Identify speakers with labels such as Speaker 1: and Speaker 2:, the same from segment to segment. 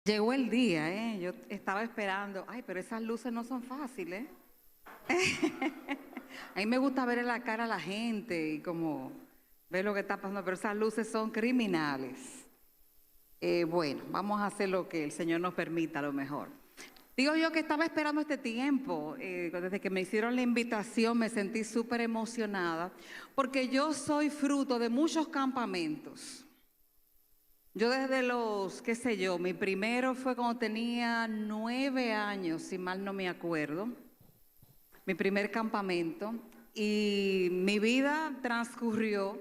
Speaker 1: Llegó el día, ¿eh? Yo estaba esperando. Ay, pero esas luces no son fáciles. A mí me gusta ver en la cara a la gente y como ver lo que está pasando, pero esas luces son criminales. Bueno, vamos a hacer lo que el Señor nos permita a lo mejor. Digo yo que estaba esperando este tiempo. Desde que me hicieron la invitación me sentí súper emocionada porque yo soy fruto de muchos campamentos. Yo desde los, qué sé yo, mi primero fue cuando tenía 9 años, si mal no me acuerdo, mi primer campamento, y mi vida transcurrió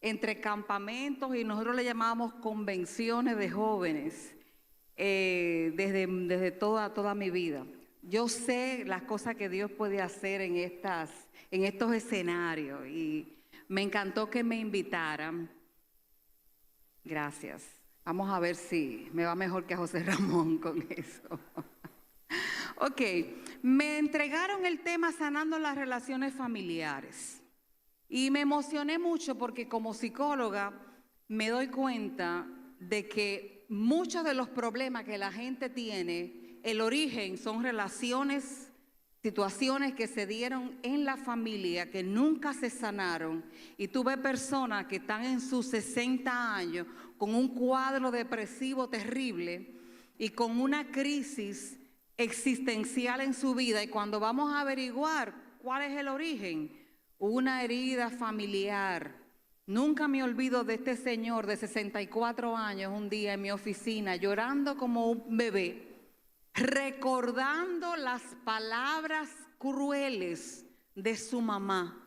Speaker 1: entre campamentos y nosotros le llamábamos convenciones de jóvenes desde toda mi vida. Yo sé las cosas que Dios puede hacer en estos escenarios y me encantó que me invitaran. Gracias. Vamos a ver si me va mejor que a José Ramón con eso. Ok, me entregaron el tema sanando las relaciones familiares y me emocioné mucho porque como psicóloga me doy cuenta de que muchos de los problemas que la gente tiene, el origen son relaciones, situaciones que se dieron en la familia que nunca se sanaron, y tú ves personas que están en sus 60 años con un cuadro depresivo terrible y con una crisis existencial en su vida, y cuando vamos a averiguar cuál es el origen, una herida familiar. Nunca me olvido de este señor de 64 años un día en mi oficina llorando como un bebé, recordando las palabras crueles de su mamá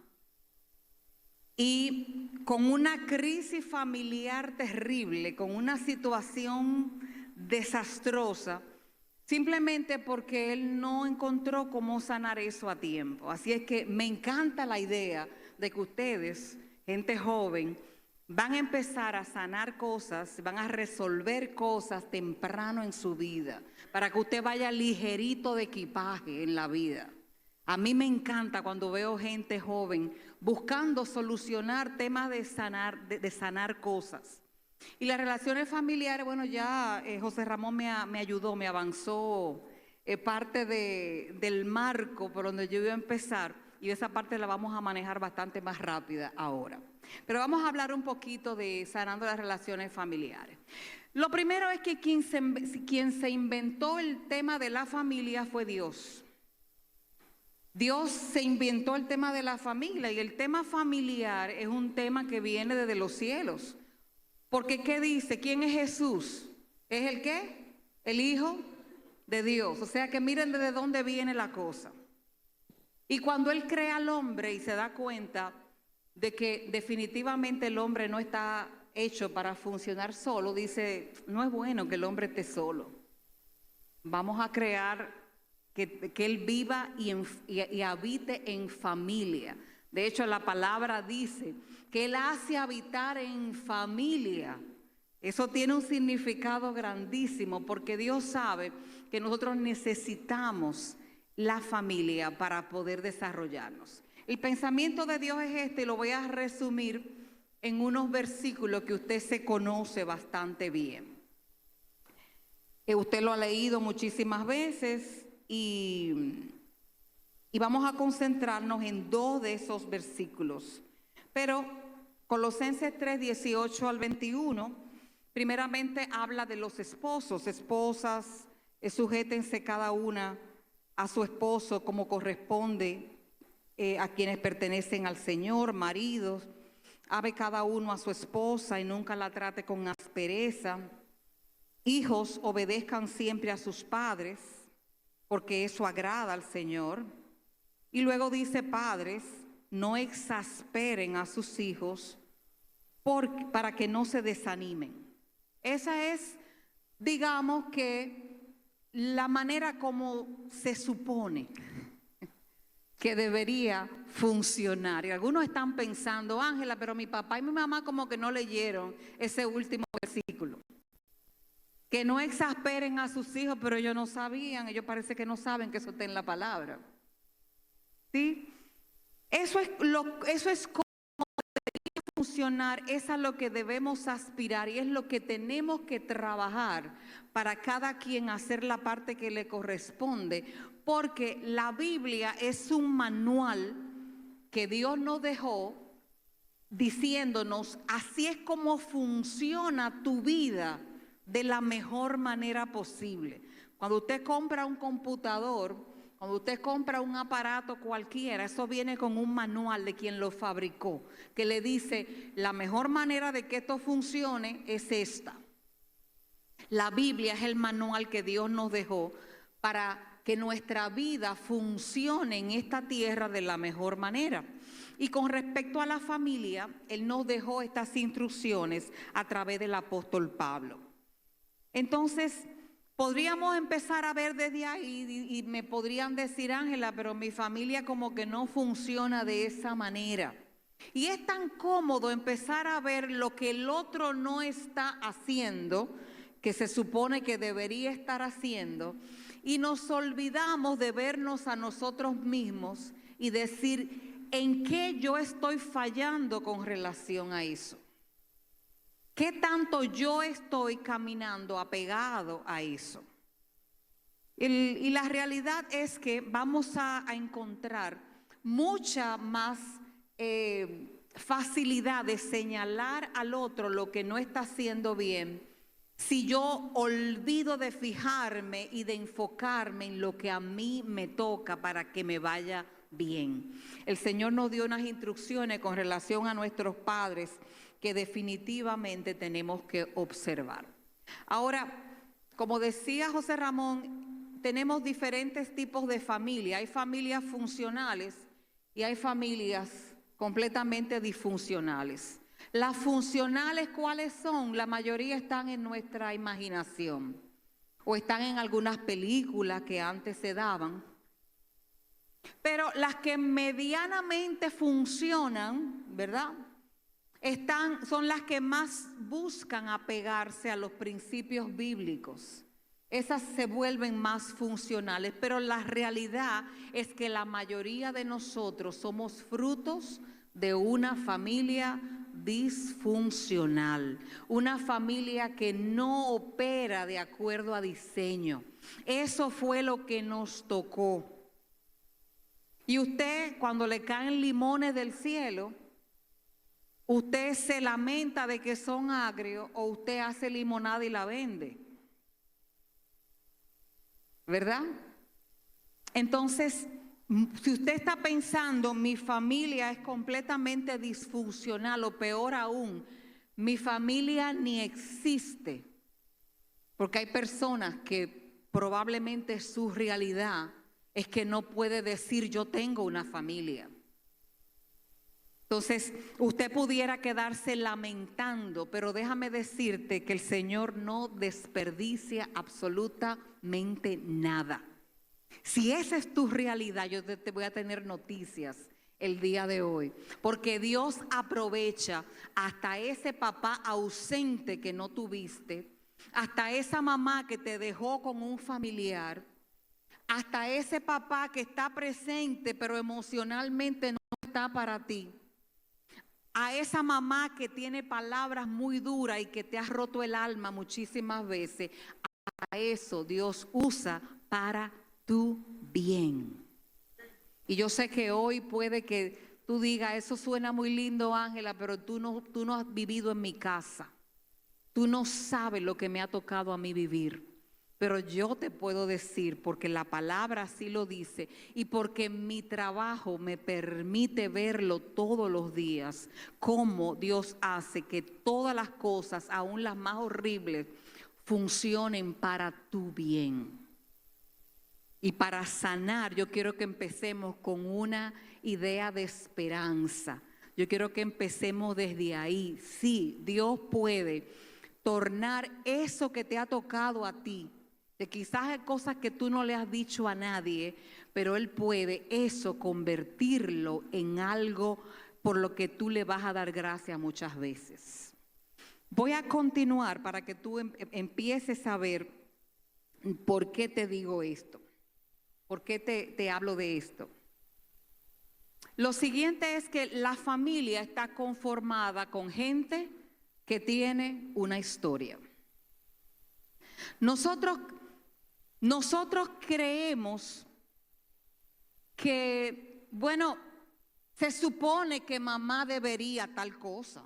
Speaker 1: y con una crisis familiar terrible, con una situación desastrosa, simplemente porque él no encontró cómo sanar eso a tiempo. Así es que me encanta la idea de que ustedes, gente joven, van a empezar a sanar cosas, van a resolver cosas temprano en su vida, para que usted vaya ligerito de equipaje en la vida. A mí me encanta cuando veo gente joven buscando solucionar temas de sanar cosas. Y las relaciones familiares, bueno, ya José Ramón me ayudó, me avanzó parte del marco por donde yo iba a empezar, y esa parte la vamos a manejar bastante más rápida ahora. Pero vamos a hablar un poquito de sanando las relaciones familiares. Lo primero es que quien se inventó el tema de la familia fue Dios. Dios se inventó el tema de la familia, y el tema familiar es un tema que viene desde los cielos. Porque ¿qué dice? ¿Quién es Jesús? ¿Es el qué? El Hijo de Dios. O sea que miren desde dónde viene la cosa. Y cuando Él crea al hombre y se da cuenta de que definitivamente el hombre no está hecho para funcionar solo, dice, no es bueno que el hombre esté solo. Vamos a crear que Él viva y habite en familia. De hecho, la palabra dice que Él hace habitar en familia. Eso tiene un significado grandísimo, porque Dios sabe que nosotros necesitamos la familia para poder desarrollarnos. El pensamiento de Dios es este, y lo voy a resumir en unos versículos que usted se conoce bastante bien. Usted lo ha leído muchísimas veces y vamos a concentrarnos en 2 de esos versículos. Pero Colosenses 3, 18 al 21, primeramente habla de los esposos. Esposas, sujétense cada una a su esposo como corresponde a quienes pertenecen al Señor. Maridos, ame cada uno a su esposa y nunca la trate con aspereza. Hijos, obedezcan siempre a sus padres, porque eso agrada al Señor. Y luego dice, padres, no exasperen a sus hijos para que no se desanimen. Esa es, digamos que, la manera como se supone que debería funcionar. Y algunos están pensando, Ángela, pero mi papá y mi mamá como que no leyeron ese último versículo. Que no exasperen a sus hijos, pero ellos no sabían, ellos parece que no saben que eso está en la palabra. ¿Sí? Eso es como debería funcionar funcionar es a lo que debemos aspirar y es lo que tenemos que trabajar para cada quien hacer la parte que le corresponde, porque la Biblia es un manual que Dios nos dejó diciéndonos, así es como funciona tu vida de la mejor manera posible. Cuando usted compra un computador, cuando usted compra un aparato cualquiera, eso viene con un manual de quien lo fabricó, que le dice, la mejor manera de que esto funcione es esta. La Biblia es el manual que Dios nos dejó para que nuestra vida funcione en esta tierra de la mejor manera. Y con respecto a la familia, Él nos dejó estas instrucciones a través del apóstol Pablo. Entonces, podríamos empezar a ver desde ahí y me podrían decir, Ángela, pero mi familia como que no funciona de esa manera. Y es tan cómodo empezar a ver lo que el otro no está haciendo, que se supone que debería estar haciendo, y nos olvidamos de vernos a nosotros mismos y decir, ¿en qué yo estoy fallando con relación a eso? ¿Qué tanto yo estoy caminando apegado a eso? Y la realidad es que vamos a encontrar mucha más facilidad de señalar al otro lo que no está haciendo bien si yo olvido de fijarme y de enfocarme en lo que a mí me toca para que me vaya bien. El Señor nos dio unas instrucciones con relación a nuestros padres que definitivamente tenemos que observar. Ahora, como decía José Ramón, tenemos diferentes tipos de familia. Hay familias funcionales y hay familias completamente disfuncionales. Las funcionales, ¿cuáles son? La mayoría están en nuestra imaginación o están en algunas películas que antes se daban. Pero las que medianamente funcionan, ¿verdad? Son las que más buscan apegarse a los principios bíblicos. Esas se vuelven más funcionales, pero la realidad es que la mayoría de nosotros somos frutos de una familia disfuncional, una familia que no opera de acuerdo a diseño. Eso fue lo que nos tocó. Y usted, cuando le caen limones del cielo, usted se lamenta de que son agrios o usted hace limonada y la vende, ¿verdad? Entonces, si usted está pensando, mi familia es completamente disfuncional o peor aún, mi familia ni existe, porque hay personas que probablemente su realidad es que no puede decir yo tengo una familia. Entonces, usted pudiera quedarse lamentando, pero déjame decirte que el Señor no desperdicia absolutamente nada. Si esa es tu realidad, yo te voy a tener noticias el día de hoy, porque Dios aprovecha hasta ese papá ausente que no tuviste, hasta esa mamá que te dejó con un familiar, hasta ese papá que está presente pero emocionalmente no está para ti, a esa mamá que tiene palabras muy duras y que te ha roto el alma muchísimas veces. A eso Dios usa para tu bien. Y yo sé que hoy puede que tú digas, eso suena muy lindo, Ángela, pero tú no has vivido en mi casa. Tú no sabes lo que me ha tocado a mí vivir. Pero yo te puedo decir, porque la palabra así lo dice, y porque mi trabajo me permite verlo todos los días, cómo Dios hace que todas las cosas, aún las más horribles, funcionen para tu bien. Y para sanar, yo quiero que empecemos con una idea de esperanza. Yo quiero que empecemos desde ahí. Sí, Dios puede tornar eso que te ha tocado a ti, de quizás hay cosas que tú no le has dicho a nadie, pero Él puede eso convertirlo en algo por lo que tú le vas a dar gracias muchas veces. Voy a continuar para que tú empieces a ver por qué te digo esto, por qué te hablo de esto. Lo siguiente es que la familia está conformada con gente que tiene una historia. Nosotros creemos que, bueno, se supone que mamá debería tal cosa.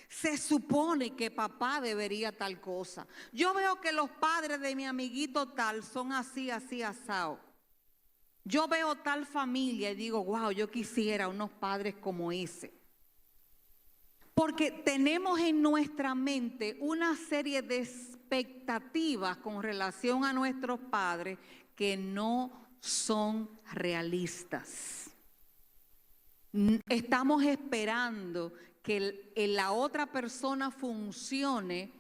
Speaker 1: Se supone que papá debería tal cosa. Yo veo que los padres de mi amiguito tal son así, así, asado. Yo veo tal familia y digo, wow, yo quisiera unos padres como ese. Porque tenemos en nuestra mente una serie de expectativas con relación a nuestros padres que no son realistas. Estamos esperando que la otra persona funcione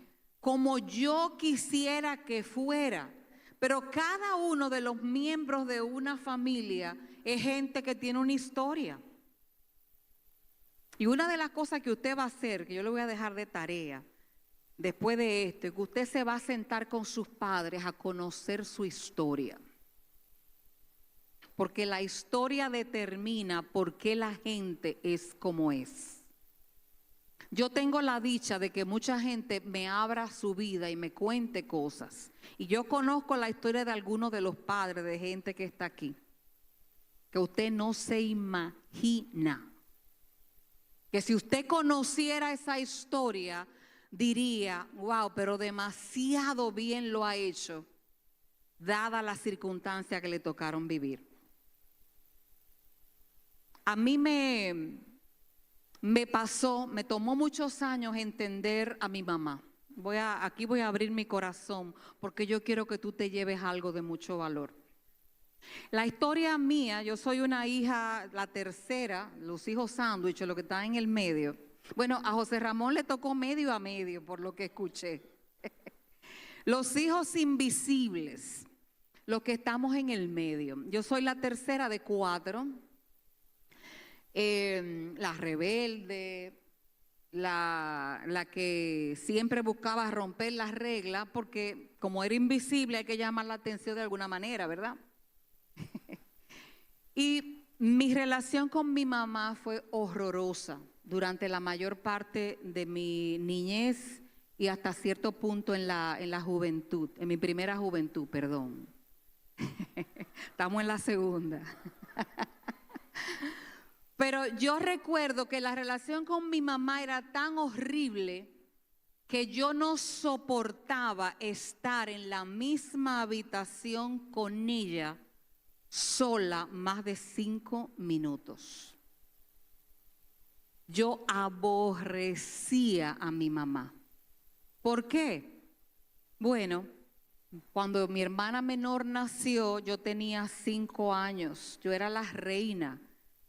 Speaker 1: como yo quisiera que fuera. Pero cada uno de los miembros de una familia es gente que tiene una historia. Y una de las cosas que usted va a hacer, que yo le voy a dejar de tarea, después de esto, es que usted se va a sentar con sus padres a conocer su historia. Porque la historia determina por qué la gente es como es. Yo tengo la dicha de que mucha gente me abra su vida y me cuente cosas. Y yo conozco la historia de algunos de los padres de gente que está aquí, que usted no se imagina. Que si usted conociera esa historia, diría, wow, pero demasiado bien lo ha hecho, dada las circunstancias que le tocaron vivir. A mí me tomó muchos años entender a mi mamá. Aquí voy a abrir mi corazón porque yo quiero que tú te lleves algo de mucho valor. La historia mía, yo soy una hija, la tercera, los hijos sándwich, lo que está en el medio. Bueno, a José Ramón le tocó medio a medio, por lo que escuché. Los hijos invisibles, los que estamos en el medio. Yo soy la tercera de 4. La rebelde, la que siempre buscaba romper las reglas, porque como era invisible hay que llamar la atención de alguna manera, ¿verdad? Y mi relación con mi mamá fue horrorosa durante la mayor parte de mi niñez y hasta cierto punto en la juventud, en mi primera juventud, perdón. Estamos en la segunda. Pero yo recuerdo que la relación con mi mamá era tan horrible que yo no soportaba estar en la misma habitación con ella sola más de 5 minutos. Yo aborrecía a mi mamá. ¿Por qué? Bueno, cuando mi hermana menor nació, yo tenía 5 años. Yo era la reina.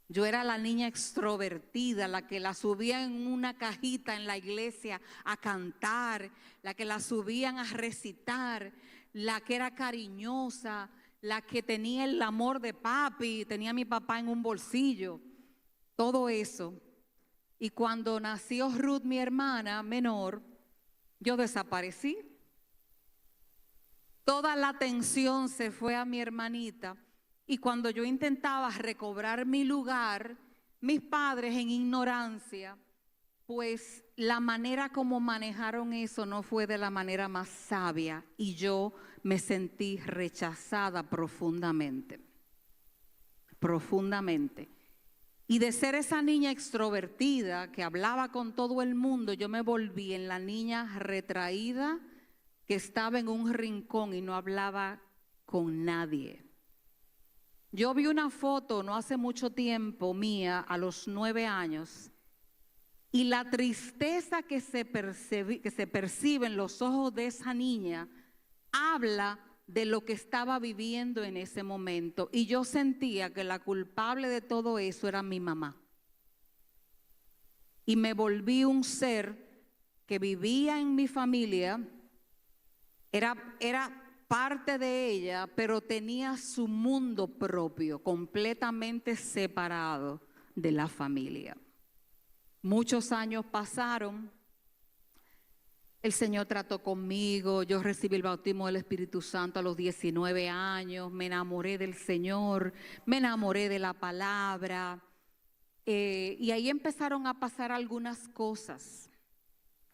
Speaker 1: Yo era la niña extrovertida, la que la subía en una cajita en la iglesia a cantar, la que la subían a recitar, la que era cariñosa, la que tenía el amor de papi, tenía a mi papá en un bolsillo, todo eso. Y cuando nació Ruth, mi hermana menor, yo desaparecí. Toda la atención se fue a mi hermanita. Y cuando yo intentaba recobrar mi lugar, mis padres en ignorancia, pues la manera como manejaron eso no fue de la manera más sabia y yo me sentí rechazada profundamente, profundamente. Y de ser esa niña extrovertida que hablaba con todo el mundo, yo me volví en la niña retraída que estaba en un rincón y no hablaba con nadie. Yo vi una foto no hace mucho tiempo mía a los 9 años y la tristeza que se percibe en los ojos de esa niña habla de lo que estaba viviendo en ese momento. Y yo sentía que la culpable de todo eso era mi mamá. Y me volví un ser que vivía en mi familia, era parte de ella, pero tenía su mundo propio, completamente separado de la familia. Muchos años pasaron, el Señor trató conmigo, yo recibí el bautismo del Espíritu Santo a los 19 años, me enamoré del Señor, me enamoré de la palabra, Y ahí empezaron a pasar algunas cosas.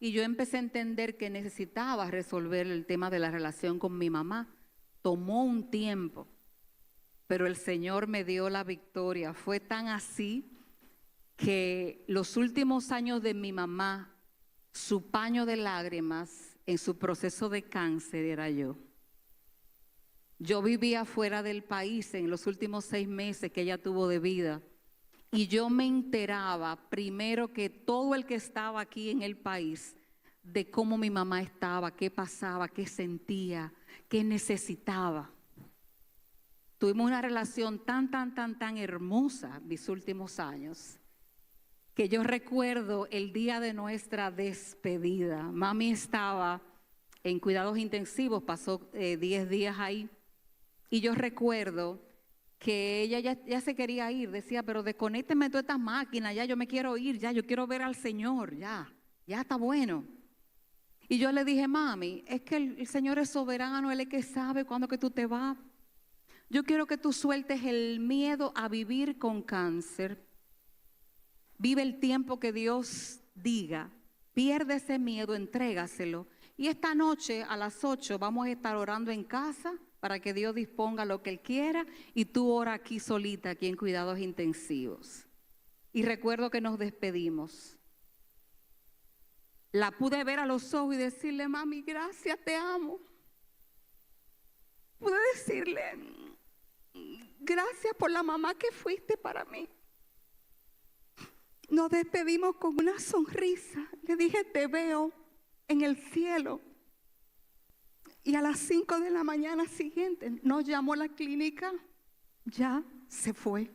Speaker 1: Y yo empecé a entender que necesitaba resolver el tema de la relación con mi mamá. Tomó un tiempo, pero el Señor me dio la victoria. Fue tan así que los últimos años de mi mamá, su paño de lágrimas en su proceso de cáncer era yo. Yo vivía fuera del país en los últimos 6 meses que ella tuvo de vida. Y yo me enteraba primero que todo el que estaba aquí en el país de cómo mi mamá estaba, qué pasaba, qué sentía, qué necesitaba. Tuvimos una relación tan hermosa mis últimos años, que yo recuerdo el día de nuestra despedida. Mami estaba en cuidados intensivos, pasó 10 días ahí, y yo recuerdo que ella ya se quería ir, decía, pero desconécteme todas estas máquinas, ya yo me quiero ir, ya yo quiero ver al Señor, ya está bueno. Y yo le dije, mami, es que el Señor es soberano, Él es que sabe cuándo que tú te vas. Yo quiero que tú sueltes el miedo a vivir con cáncer. Vive el tiempo que Dios diga, pierde ese miedo, entrégaselo. Y esta noche a las 8 vamos a estar orando en casa para que Dios disponga lo que Él quiera, y tú ora aquí solita, aquí en cuidados intensivos. Y recuerdo que nos despedimos. La pude ver a los ojos y decirle, mami, gracias, te amo. Pude decirle, gracias por la mamá que fuiste para mí. Nos despedimos con una sonrisa. Le dije, te veo en el cielo. Y a las 5 de la mañana siguiente nos llamó la clínica, ya se fue.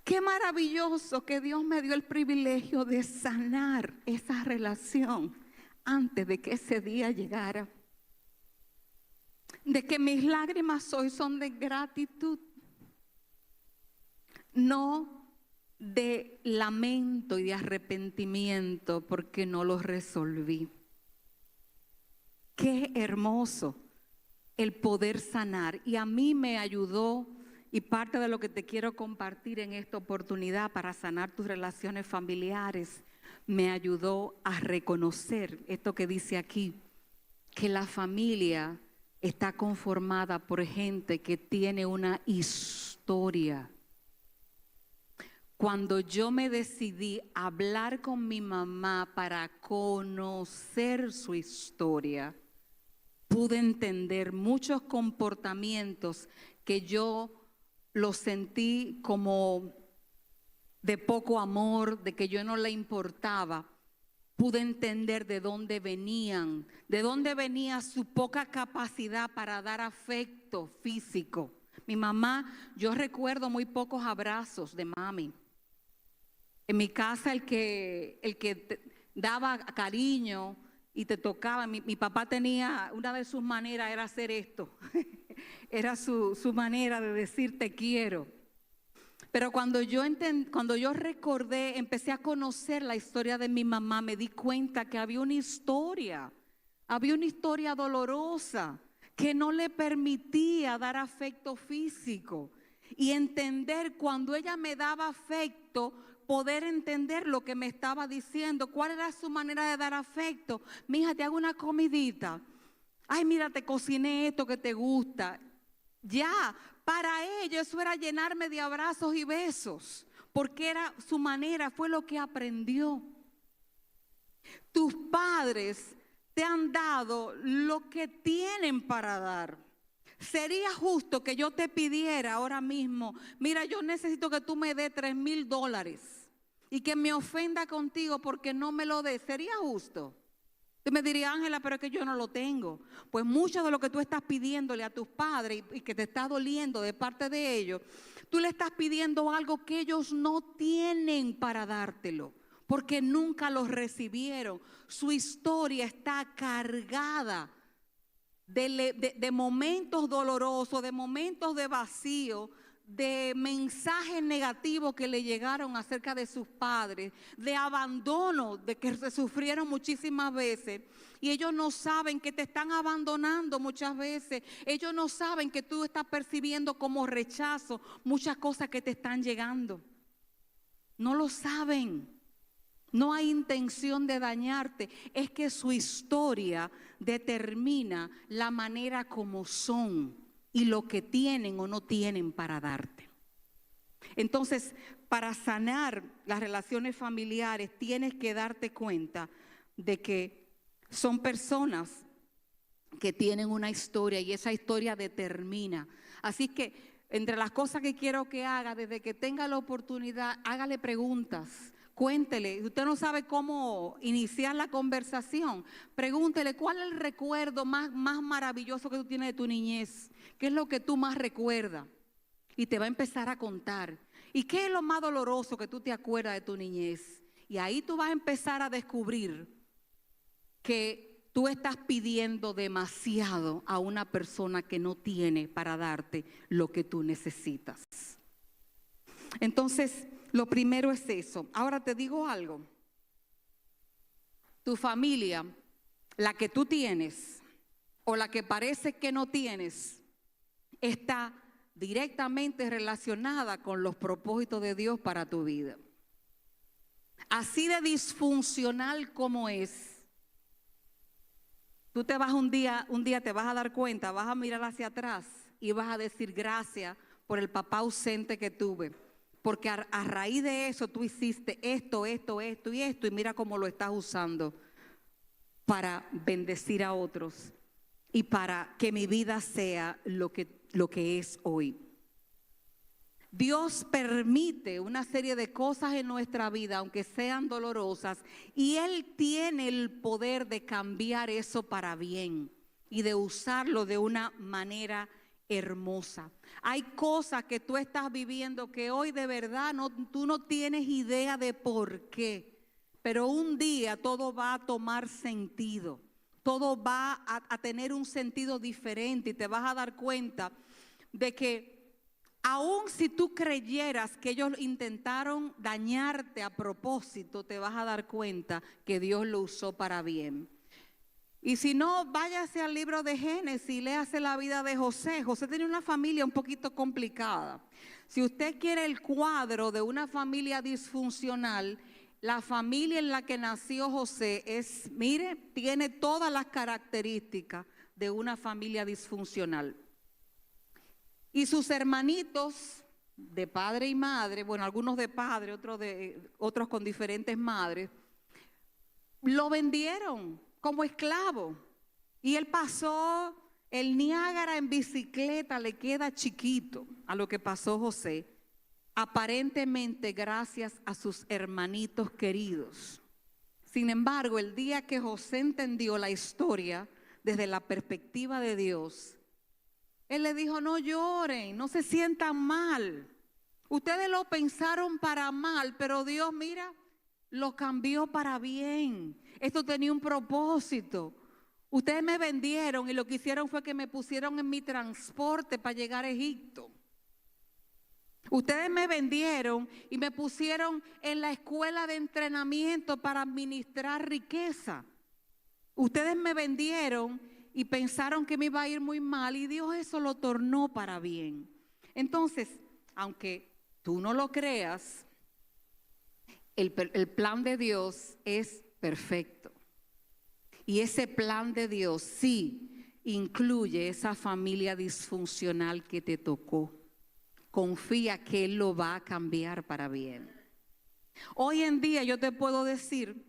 Speaker 1: Qué maravilloso que Dios me dio el privilegio de sanar esa relación antes de que ese día llegara. De que mis lágrimas hoy son de gratitud, no de lamento y de arrepentimiento porque no lo resolví. Qué hermoso el poder sanar. Y a mí me ayudó, y parte de lo que te quiero compartir en esta oportunidad para sanar tus relaciones familiares, me ayudó a reconocer esto que dice aquí, que la familia está conformada por gente que tiene una historia. Cuando yo me decidí a hablar con mi mamá para conocer su historia, pude entender muchos comportamientos que yo los sentí como de poco amor, de que yo no le importaba. Pude entender de dónde venían, de dónde venía su poca capacidad para dar afecto físico. Mi mamá, yo recuerdo muy pocos abrazos de mami. En mi casa el que te daba cariño y te tocaba, mi papá tenía, una de sus maneras era hacer esto. Era su manera de decir te quiero. Pero cuando yo recordé, empecé a conocer la historia de mi mamá, me di cuenta que había una historia dolorosa que no le permitía dar afecto físico. Y entender cuando ella me daba afecto, poder entender lo que me estaba diciendo, cuál era su manera de dar afecto. Mija, te hago una comidita. Ay, mira, te cociné esto que te gusta. Ya, para ella eso era llenarme de abrazos y besos, porque era su manera, fue lo que aprendió. Tus padres te han dado lo que tienen para dar. Sería justo que yo te pidiera ahora mismo, mira, yo necesito que tú me des $3,000 y que me ofenda contigo porque no me lo des. ¿Sería justo? Tú me dirías, Ángela, pero es que yo no lo tengo. Pues mucho de lo que tú estás pidiéndole a tus padres y que te está doliendo de parte de ellos, tú le estás pidiendo algo que ellos no tienen para dártelo, porque nunca lo recibieron. Su historia está cargada de momentos dolorosos, de momentos de vacío, de mensajes negativos que le llegaron acerca de sus padres, de abandono, de que se sufrieron muchísimas veces. Y ellos no saben que te están abandonando muchas veces. Ellos no saben que tú estás percibiendo como rechazo muchas cosas que te están llegando. No lo saben. No hay intención de dañarte. Es que su historia determina la manera como son y lo que tienen o no tienen para darte. Entonces, para sanar las relaciones familiares, tienes que darte cuenta de que son personas que tienen una historia y esa historia determina. Así que, entre las cosas que quiero que haga, desde que tenga la oportunidad, hágale preguntas. Cuéntele, usted no sabe cómo iniciar la conversación, pregúntele cuál es el recuerdo más maravilloso que tú tienes de tu niñez, qué es lo que tú más recuerdas y te va a empezar a contar. ¿Y qué es lo más doloroso que tú te acuerdas de tu niñez? Y ahí tú vas a empezar a descubrir que tú estás pidiendo demasiado a una persona que no tiene para darte lo que tú necesitas. Entonces, lo primero es eso. Ahora te digo algo. Tu familia, la que tú tienes o la que parece que no tienes, está directamente relacionada con los propósitos de Dios para tu vida. Así de disfuncional como es, tú te vas un día te vas a dar cuenta, vas a mirar hacia atrás y vas a decir gracias por el papá ausente que tuve. Porque a raíz de eso tú hiciste esto y mira cómo lo estás usando para bendecir a otros y para que mi vida sea lo que es hoy. Dios permite una serie de cosas en nuestra vida, aunque sean dolorosas, y Él tiene el poder de cambiar eso para bien y de usarlo de una manera hermosa. Hay cosas que tú estás viviendo que hoy de verdad tú no tienes idea de por qué, pero un día todo va a tomar sentido, todo va a tener un sentido diferente y te vas a dar cuenta de que aun si tú creyeras que ellos intentaron dañarte a propósito, te vas a dar cuenta que Dios lo usó para bien. Y si no, váyase al libro de Génesis y léase la vida de José. José tenía una familia un poquito complicada. Si usted quiere el cuadro de una familia disfuncional, la familia en la que nació José tiene todas las características de una familia disfuncional. Y sus hermanitos de padre y madre, bueno, algunos de padre, otros con diferentes madres, lo vendieron como esclavo. Y él pasó el Niágara en bicicleta, le queda chiquito a lo que pasó José, aparentemente gracias a sus hermanitos queridos. Sin embargo, el día que José entendió la historia desde la perspectiva de Dios, él le dijo: no lloren, no se sientan mal. Ustedes lo pensaron para mal, pero Dios, mira, lo cambió para bien. Esto tenía un propósito. Ustedes me vendieron y lo que hicieron fue que me pusieron en mi transporte para llegar a Egipto. Ustedes me vendieron y me pusieron en la escuela de entrenamiento para administrar riqueza. Ustedes me vendieron y pensaron que me iba a ir muy mal y Dios eso lo tornó para bien. Entonces, aunque tú no lo creas, el plan de Dios es perfecto. Y ese plan de Dios sí incluye esa familia disfuncional que te tocó. Confía que Él lo va a cambiar para bien. Hoy en día yo te puedo decir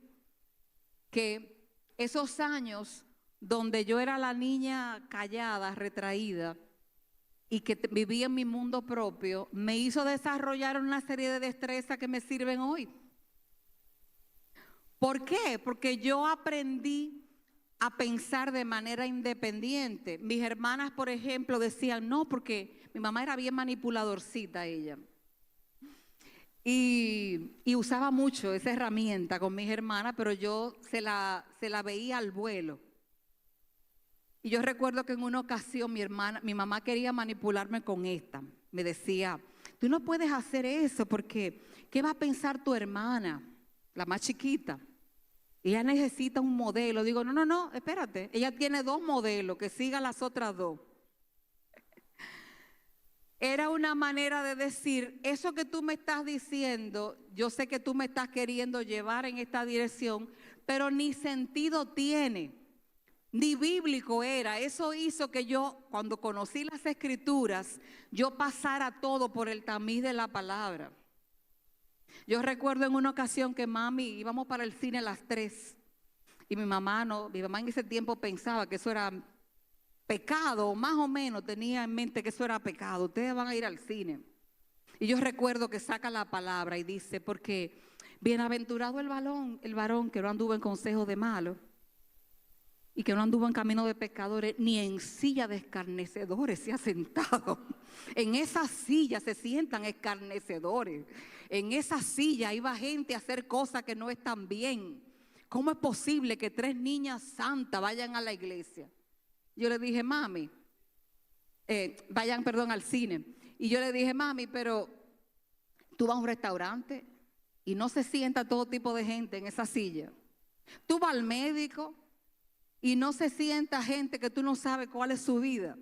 Speaker 1: que esos años donde yo era la niña callada, retraída y que vivía en mi mundo propio, me hizo desarrollar una serie de destrezas que me sirven hoy. ¿Por qué? Porque yo aprendí a pensar de manera independiente. Mis hermanas, por ejemplo, decían no, porque mi mamá era bien manipuladorcita ella. Y usaba mucho esa herramienta con mis hermanas, pero yo se la veía al vuelo. Y yo recuerdo que en una ocasión mi mamá quería manipularme con esta. Me decía, tú no puedes hacer eso porque ¿qué va a pensar tu hermana, la más chiquita? Ella necesita un modelo. Digo, no, espérate. Ella tiene 2 modelos, que siga las otras 2. Era una manera de decir, eso que tú me estás diciendo, yo sé que tú me estás queriendo llevar en esta dirección, pero ni sentido tiene, ni bíblico era. Eso hizo que yo, cuando conocí las Escrituras, yo pasara todo por el tamiz de la palabra. Yo recuerdo en una ocasión que mami, íbamos para el cine a las 3 y mi mamá en ese tiempo pensaba que eso era pecado, más o menos tenía en mente que eso era pecado. Ustedes van a ir al cine. Y yo recuerdo que saca la palabra y dice, porque bienaventurado el varón que no anduvo en consejo de malos y que no anduvo en camino de pecadores, ni en silla de escarnecedores se ha sentado. En esa silla se sientan escarnecedores. En esa silla iba gente a hacer cosas que no están bien. ¿Cómo es posible que 3 niñas santas vayan a la iglesia? Yo le dije, mami, vayan al cine. Y yo le dije, mami, pero tú vas a un restaurante y no se sienta todo tipo de gente en esa silla. Tú vas al médico y no se sienta gente que tú no sabes cuál es su vida.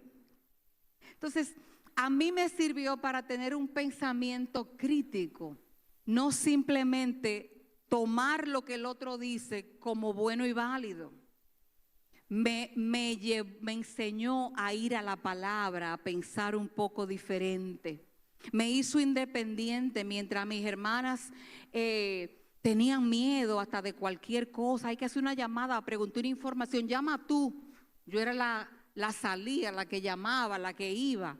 Speaker 1: Entonces, a mí me sirvió para tener un pensamiento crítico, no simplemente tomar lo que el otro dice como bueno y válido. Me enseñó a ir a la palabra, a pensar un poco diferente. Me hizo independiente mientras mis hermanas tenían miedo hasta de cualquier cosa. Hay que hacer una llamada, preguntar una información, llama tú. Yo era la salía, la que llamaba, la que iba,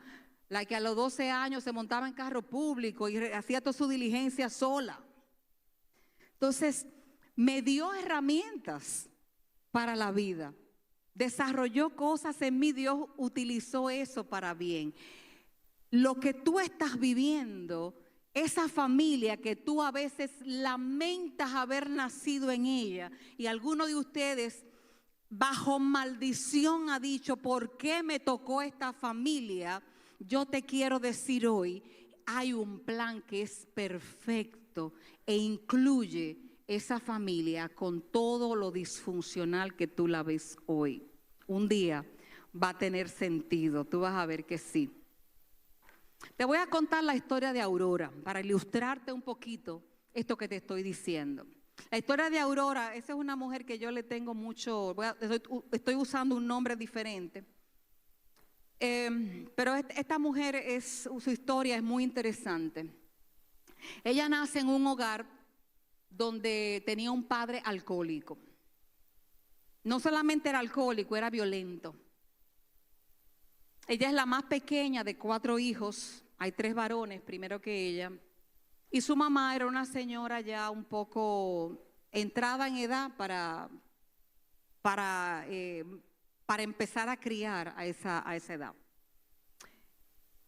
Speaker 1: la que a los 12 años se montaba en carro público y hacía toda su diligencia sola. Entonces, me dio herramientas para la vida. Desarrolló cosas en mí, Dios utilizó eso para bien. Lo que tú estás viviendo, esa familia que tú a veces lamentas haber nacido en ella, y alguno de ustedes bajo maldición ha dicho, ¿por qué me tocó esta familia? Yo te quiero decir hoy, hay un plan que es perfecto e incluye esa familia con todo lo disfuncional que tú la ves hoy. Un día va a tener sentido, tú vas a ver que sí. Te voy a contar la historia de Aurora para ilustrarte un poquito esto que te estoy diciendo. La historia de Aurora, esa es una mujer que yo le tengo mucho, estoy usando un nombre diferente. Pero esta mujer, su historia es muy interesante. Ella nace en un hogar donde tenía un padre alcohólico. No solamente era alcohólico, era violento. Ella es la más pequeña de 4 hijos. Hay 3 varones primero que ella. Y su mamá era una señora ya un poco entrada en edad para empezar a criar a esa edad.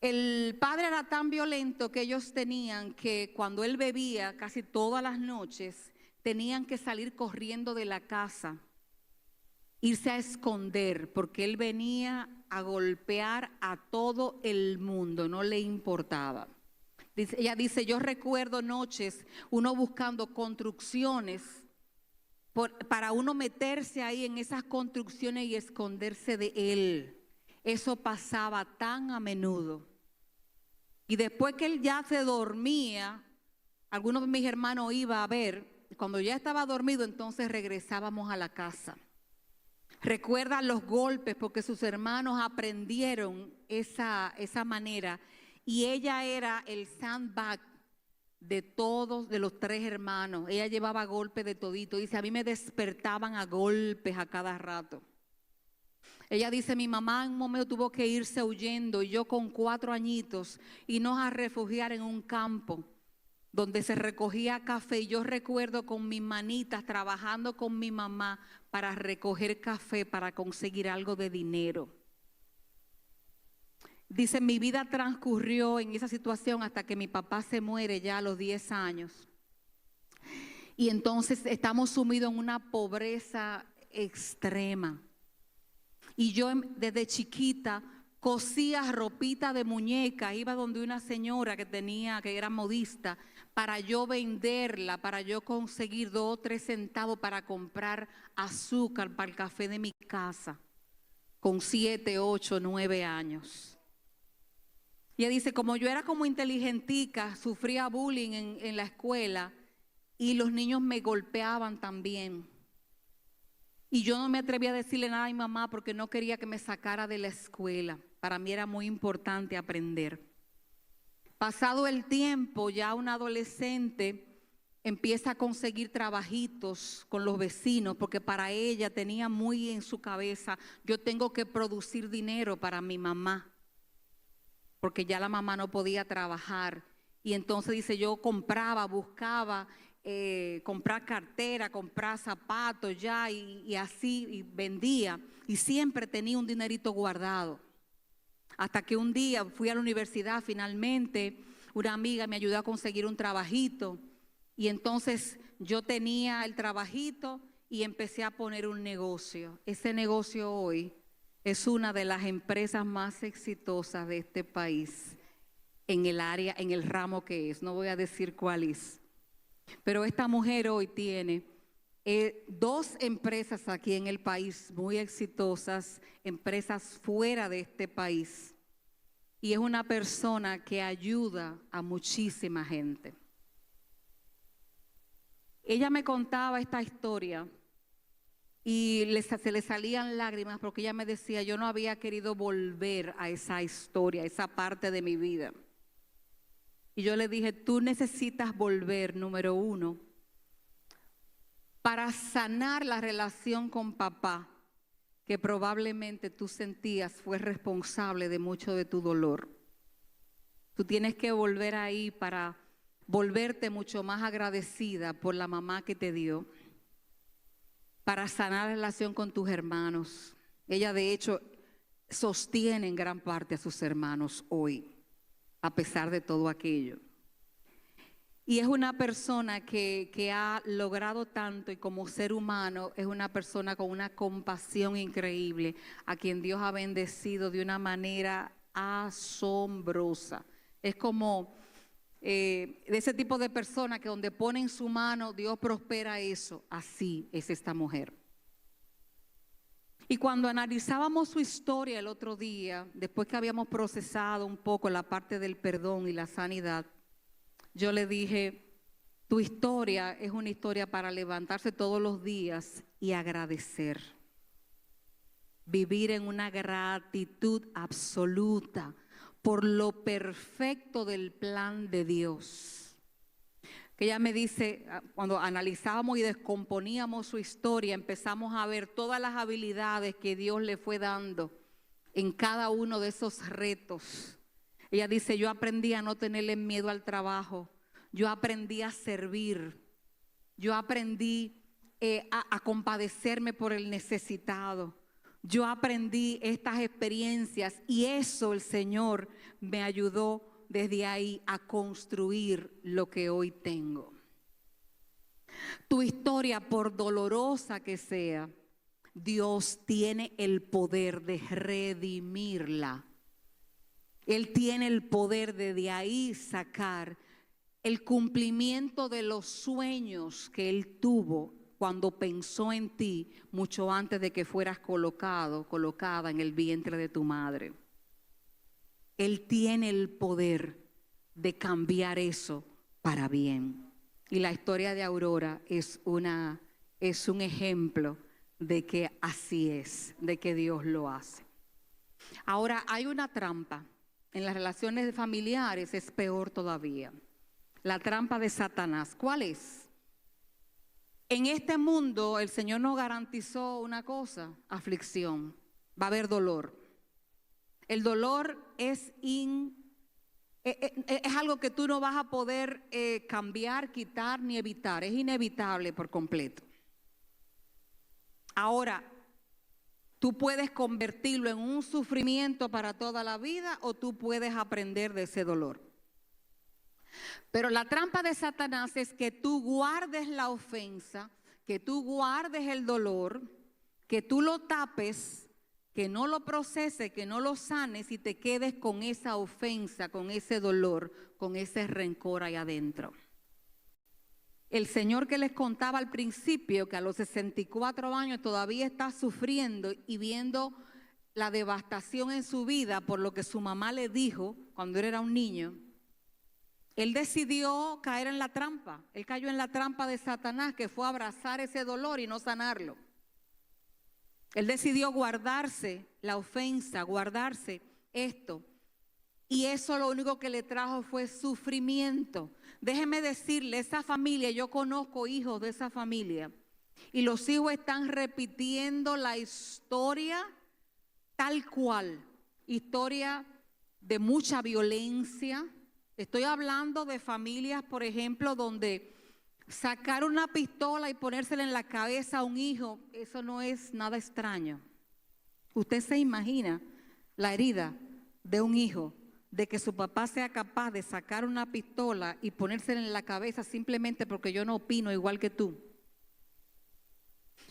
Speaker 1: El padre era tan violento que ellos tenían que cuando él bebía casi todas las noches, tenían que salir corriendo de la casa, irse a esconder, porque él venía a golpear a todo el mundo, no le importaba. Ella dice, yo recuerdo noches uno buscando construcciones para uno meterse ahí en esas construcciones y esconderse de él. Eso pasaba tan a menudo. Y después que él ya se dormía, algunos de mis hermanos iban a ver, cuando ya estaba dormido, entonces regresábamos a la casa. Recuerda los golpes porque sus hermanos aprendieron esa manera y ella era el sandbag de todos, de los 3 hermanos. Ella llevaba golpes de todito. Dice, a mí me despertaban a golpes a cada rato. Ella dice, mi mamá en un momento tuvo que irse huyendo y yo con 4 añitos irnos a refugiar en un campo donde se recogía café. Y yo recuerdo con mis manitas trabajando con mi mamá para recoger café, para conseguir algo de dinero. Dice, mi vida transcurrió en esa situación hasta que mi papá se muere ya a los 10 años. Y entonces estamos sumidos en una pobreza extrema. Y yo desde chiquita cosía ropita de muñeca, iba donde una señora que era modista, para yo venderla, para yo conseguir 2 o 3 centavos para comprar azúcar para el café de mi casa, con 7, 8, 9 años. Y ella dice, como yo era como inteligentica, sufría bullying en la escuela y los niños me golpeaban también. Y yo no me atrevía a decirle nada a mi mamá porque no quería que me sacara de la escuela. Para mí era muy importante aprender. Pasado el tiempo, ya una adolescente empieza a conseguir trabajitos con los vecinos porque para ella tenía muy en su cabeza, yo tengo que producir dinero para mi mamá, porque ya la mamá no podía trabajar. Y entonces dice, yo buscaba comprar cartera, comprar zapatos ya y así y vendía. Y siempre tenía un dinerito guardado. Hasta que un día fui a la universidad finalmente, una amiga me ayudó a conseguir un trabajito. Y entonces yo tenía el trabajito y empecé a poner un negocio. Ese negocio hoy es una de las empresas más exitosas de este país en el área, en el ramo que es. No voy a decir cuál es. Pero esta mujer hoy tiene 2 empresas aquí en el país muy exitosas, empresas fuera de este país. Y es una persona que ayuda a muchísima gente. Ella me contaba esta historia y se le salían lágrimas porque ella me decía, yo no había querido volver a esa historia, a esa parte de mi vida. Y yo le dije, tú necesitas volver, número 1, para sanar la relación con papá, que probablemente tú sentías fue responsable de mucho de tu dolor. Tú tienes que volver ahí para volverte mucho más agradecida por la mamá que te dio, para sanar la relación con tus hermanos. Ella de hecho sostiene en gran parte a sus hermanos hoy, a pesar de todo aquello. Y es una persona que ha logrado tanto y como ser humano es una persona con una compasión increíble, a quien Dios ha bendecido de una manera asombrosa. Es como de ese tipo de persona que donde ponen su mano Dios prospera eso. Así es esta mujer. Y cuando analizábamos su historia el otro día, después que habíamos procesado un poco la parte del perdón y la sanidad, yo le dije, tu historia es una historia para levantarse todos los días y agradecer. Vivir en una gratitud absoluta por lo perfecto del plan de Dios. Que ella me dice, cuando analizábamos y descomponíamos su historia, empezamos a ver todas las habilidades que Dios le fue dando en cada uno de esos retos. Ella dice, yo aprendí a no tenerle miedo al trabajo, yo aprendí a servir, yo aprendí a compadecerme por el necesitado, yo aprendí estas experiencias y eso el Señor me ayudó desde ahí a construir lo que hoy tengo. Tu historia, por dolorosa que sea, Dios tiene el poder de redimirla. Él tiene el poder de ahí sacar el cumplimiento de los sueños que Él tuvo cuando pensó en ti mucho antes de que fueras colocada en el vientre de tu madre. Él tiene el poder de cambiar eso para bien. Y la historia de Aurora es un ejemplo de que así es, de que Dios lo hace. Ahora, hay una trampa. En las relaciones familiares es peor todavía. La trampa de Satanás. ¿Cuál es? En este mundo el Señor nos garantizó una cosa, aflicción. Va a haber dolor. El dolor es algo que tú no vas a poder cambiar, quitar ni evitar. Es inevitable por completo. Ahora, tú puedes convertirlo en un sufrimiento para toda la vida o tú puedes aprender de ese dolor. Pero la trampa de Satanás es que tú guardes la ofensa, que tú guardes el dolor, que tú lo tapes que no lo proceses, que no lo sanes y te quedes con esa ofensa, con ese dolor, con ese rencor ahí adentro. El señor que les contaba al principio que a los 64 años todavía está sufriendo y viendo la devastación en su vida por lo que su mamá le dijo cuando él era un niño, él decidió caer en la trampa. Él cayó en la trampa de Satanás, que fue abrazar ese dolor y no sanarlo. Él decidió guardarse la ofensa, guardarse esto. Y eso lo único que le trajo fue sufrimiento. Déjeme decirle, esa familia, yo conozco hijos de esa familia. Y los hijos están repitiendo la historia tal cual. Historia de mucha violencia. Estoy hablando de familias, por ejemplo, donde sacar una pistola y ponérsela en la cabeza a un hijo, eso no es nada extraño. Usted se imagina la herida de un hijo, de que su papá sea capaz de sacar una pistola y ponérsela en la cabeza simplemente porque yo no opino igual que tú.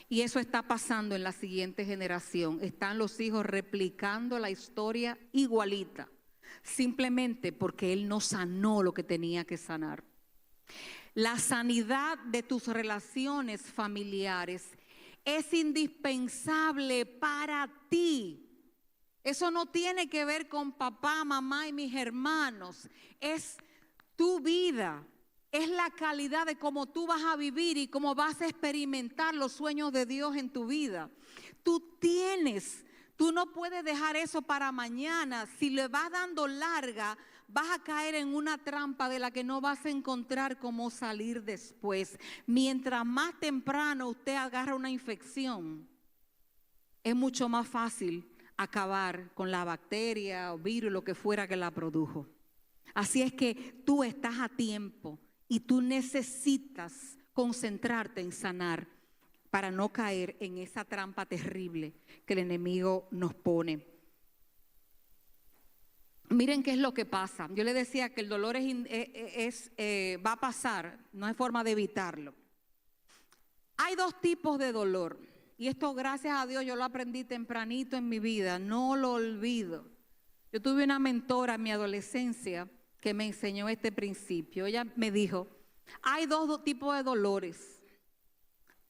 Speaker 1: Y eso está pasando en la siguiente generación. Están los hijos replicando la historia igualita, simplemente porque él no sanó lo que tenía que sanar. La sanidad de tus relaciones familiares es indispensable para ti. Eso no tiene que ver con papá, mamá y mis hermanos. Es tu vida. Es la calidad de cómo tú vas a vivir y cómo vas a experimentar los sueños de Dios en tu vida. Tú no puedes dejar eso para mañana. Si le vas dando larga, vas a caer en una trampa de la que no vas a encontrar cómo salir después. Mientras más temprano usted agarra una infección, es mucho más fácil acabar con la bacteria o virus, lo que fuera que la produjo. Así es que tú estás a tiempo y tú necesitas concentrarte en sanar para no caer en esa trampa terrible que el enemigo nos pone. Miren qué es lo que pasa. Yo le decía que el dolor va a pasar, no hay forma de evitarlo. Hay dos tipos de dolor. Y esto, gracias a Dios, yo lo aprendí tempranito en mi vida, no lo olvido. Yo tuve una mentora en mi adolescencia que me enseñó este principio. Ella me dijo, hay dos tipos de dolores.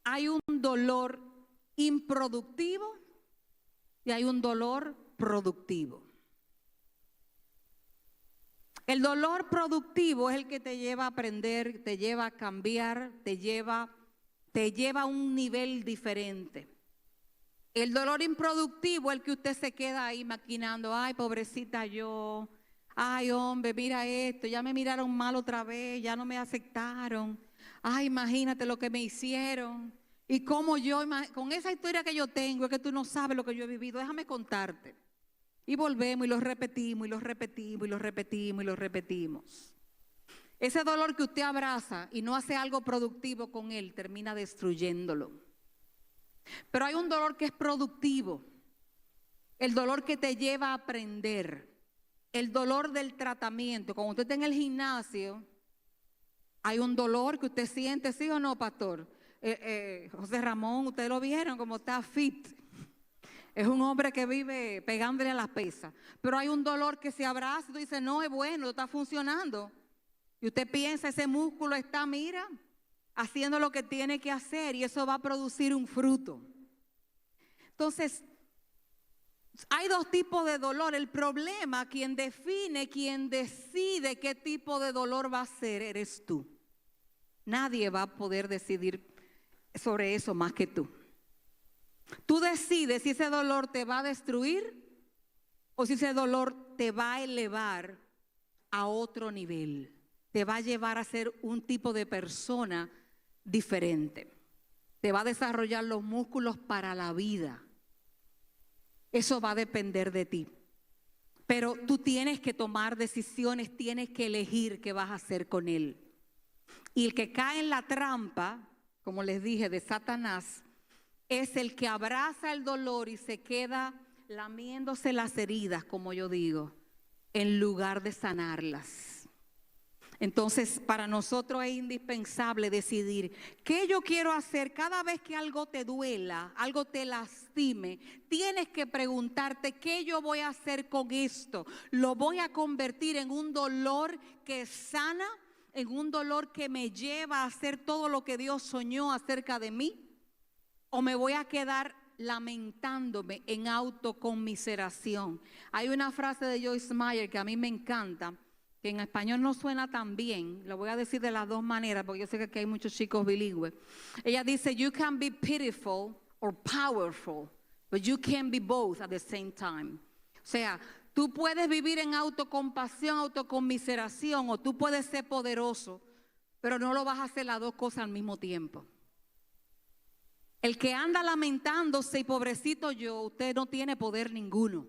Speaker 1: Hay un dolor improductivo y hay un dolor productivo. El dolor productivo es el que te lleva a aprender, te lleva a cambiar, te lleva a un nivel diferente. El dolor improductivo es el que usted se queda ahí maquinando, ay, pobrecita yo, ay, hombre, mira esto, ya me miraron mal otra vez, ya no me aceptaron, ay, imagínate lo que me hicieron. Y como yo, con esa historia que yo tengo, es que tú no sabes lo que yo he vivido, déjame contarte. Y volvemos y lo repetimos, y lo repetimos, y lo repetimos, y lo repetimos. Ese dolor que usted abraza y no hace algo productivo con él, termina destruyéndolo. Pero hay un dolor que es productivo, el dolor que te lleva a aprender, el dolor del tratamiento. Cuando usted está en el gimnasio, hay un dolor que usted siente, ¿sí o no, pastor? José Ramón, ustedes lo vieron como está fit. Es un hombre que vive pegándole a las pesas. Pero hay un dolor que se abraza y tú dices, no, es bueno, está funcionando. Y usted piensa, ese músculo está, mira, haciendo lo que tiene que hacer y eso va a producir un fruto. Entonces, hay dos tipos de dolor. El problema, quien define, quien decide qué tipo de dolor va a ser, eres tú. Nadie va a poder decidir sobre eso más que tú. Tú decides si ese dolor te va a destruir o si ese dolor te va a elevar a otro nivel. Te va a llevar a ser un tipo de persona diferente. Te va a desarrollar los músculos para la vida. Eso va a depender de ti. Pero tú tienes que tomar decisiones, tienes que elegir qué vas a hacer con él. Y el que cae en la trampa, como les dije, de Satanás, es el que abraza el dolor y se queda lamiéndose las heridas, como yo digo, en lugar de sanarlas. Entonces, para nosotros es indispensable decidir qué yo quiero hacer. Cada vez que algo te duela, algo te lastime, tienes que preguntarte qué yo voy a hacer con esto. ¿Lo voy a convertir en un dolor que sana, en un dolor que me lleva a hacer todo lo que Dios soñó acerca de mí? ¿O me voy a quedar lamentándome en autoconmiseración? Hay una frase de Joyce Meyer que a mí me encanta, que en español no suena tan bien. Lo voy a decir de las dos maneras, porque yo sé que aquí hay muchos chicos bilingües. Ella dice, you can be pitiful or powerful, but you can't be both at the same time. O sea, tú puedes vivir en autocompasión, autoconmiseración, o tú puedes ser poderoso, pero no lo vas a hacer las dos cosas al mismo tiempo. El que anda lamentándose y pobrecito yo, usted no tiene poder ninguno.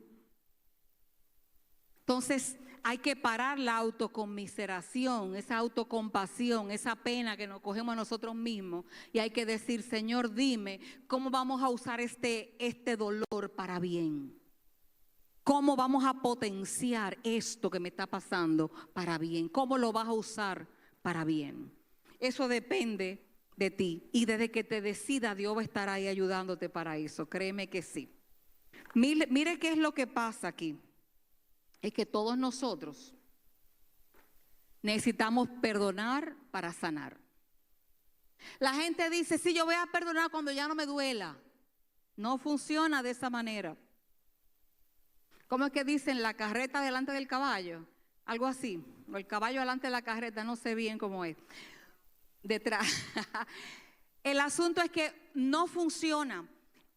Speaker 1: Entonces hay que parar la autoconmiseración, esa autocompasión, esa pena que nos cogemos a nosotros mismos, y hay que decir, Señor, dime cómo vamos a usar este dolor para bien. ¿Cómo vamos a potenciar esto que me está pasando para bien? ¿Cómo lo vas a usar para bien? Eso depende de ti, y desde que te decida Dios va a estar ahí ayudándote para eso, créeme que sí. Mire qué es lo que pasa aquí. Es que todos nosotros necesitamos perdonar para sanar. La gente dice, sí, yo voy a perdonar cuando ya no me duela. No funciona de esa manera. ¿Cómo es que dicen la carreta delante del caballo? Algo así, o el caballo delante de la carreta, no sé bien cómo es. Detrás. El asunto es que no funciona.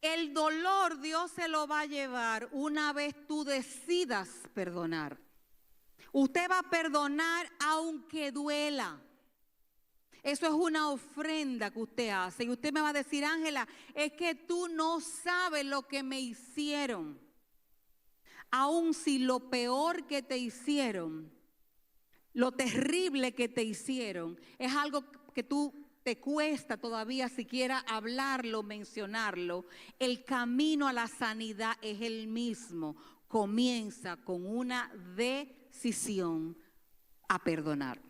Speaker 1: El dolor Dios se lo va a llevar una vez tú decidas perdonar. Usted va a perdonar aunque duela. Eso es una ofrenda que usted hace. Y usted me va a decir, Ángela, es que tú no sabes lo que me hicieron. Aun si lo peor que te hicieron, lo terrible que te hicieron, es algo que tú te cuesta todavía siquiera hablarlo, mencionarlo, el camino a la sanidad es el mismo. Comienza con una decisión a perdonar.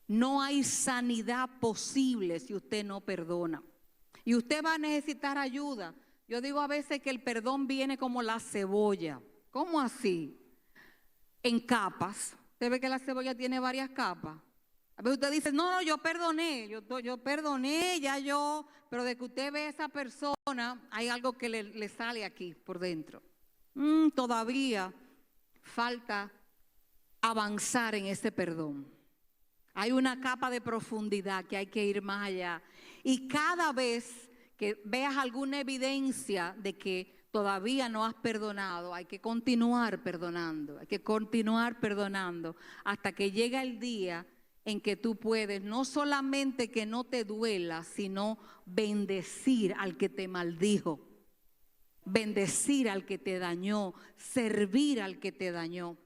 Speaker 1: No hay sanidad posible si usted no perdona. Y usted va a necesitar ayuda. Yo digo a veces que el perdón viene como la cebolla. ¿Cómo así? En capas. Usted ve que la cebolla tiene varias capas. A veces usted dice, no, yo perdoné, yo perdoné, pero de que usted ve a esa persona, hay algo que le sale aquí por dentro. Todavía falta avanzar en ese perdón. Hay una capa de profundidad que hay que ir más allá. Y cada vez que veas alguna evidencia de que todavía no has perdonado, hay que continuar perdonando, hasta que llegue el día en que tú puedes no solamente que no te duela, sino bendecir al que te maldijo, bendecir al que te dañó, servir al que te dañó.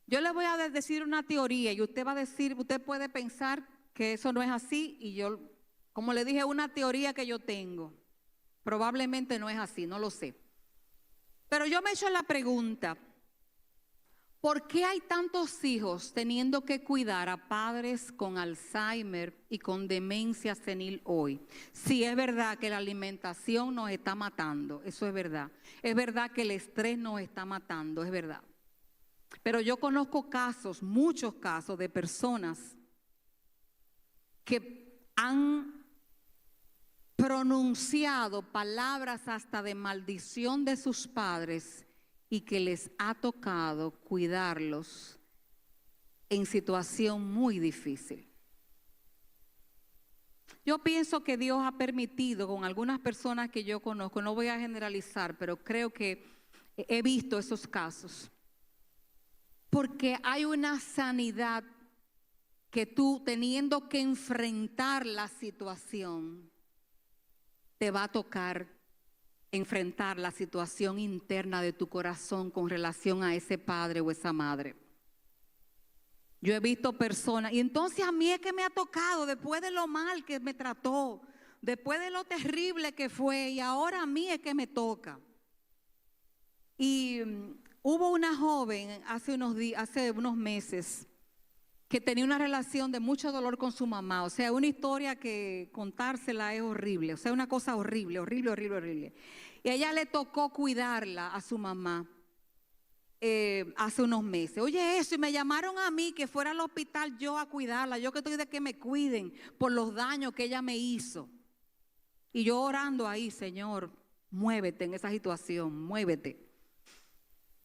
Speaker 1: Yo le voy a decir una teoría y usted va a decir, usted puede pensar que eso no es así, y yo, como le dije, una teoría que yo tengo, probablemente no es así, no lo sé. Pero yo me he hecho la pregunta, ¿por qué hay tantos hijos teniendo que cuidar a padres con Alzheimer y con demencia senil hoy? Sí, es verdad que la alimentación nos está matando, eso es verdad. Es verdad que el estrés nos está matando, es verdad. Pero yo conozco casos, muchos casos de personas que han pronunciado palabras hasta de maldición de sus padres y que les ha tocado cuidarlos en situación muy difícil. Yo pienso que Dios ha permitido con algunas personas que yo conozco, no voy a generalizar, pero creo que he visto esos casos, porque hay una sanidad que tú, teniendo que enfrentar la situación, te va a tocar enfrentar la situación interna de tu corazón con relación a ese padre o esa madre. Yo he visto personas, y entonces a mí es que me ha tocado, después de lo mal que me trató, después de lo terrible que fue, y ahora a mí es que me toca. Y hubo una joven hace unos meses que tenía una relación de mucho dolor con su mamá. O sea, una historia que contársela es horrible. O sea, una cosa horrible, horrible, horrible, horrible. Y a ella le tocó cuidarla a su mamá hace unos meses. Oye, eso, y me llamaron a mí que fuera al hospital yo a cuidarla. Yo que estoy de que me cuiden por los daños que ella me hizo. Y yo orando ahí, Señor, muévete en esa situación, muévete.